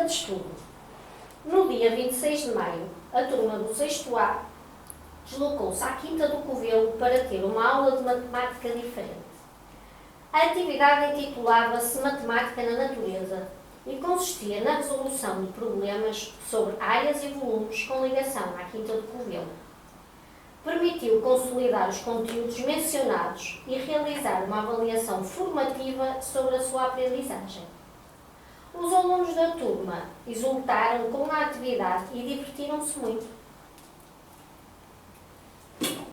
de estudo. No dia 26 de maio, a turma do 6º A deslocou-se à Quinta do Covelo para ter uma aula de matemática diferente. A atividade intitulava-se Matemática na Natureza e consistia na resolução de problemas sobre áreas e volumes com ligação à Quinta do Covelo. Permitiu consolidar os conteúdos mencionados e realizar uma avaliação formativa sobre a sua aprendizagem. Os alunos da turma exultaram com a atividade e divertiram-se muito.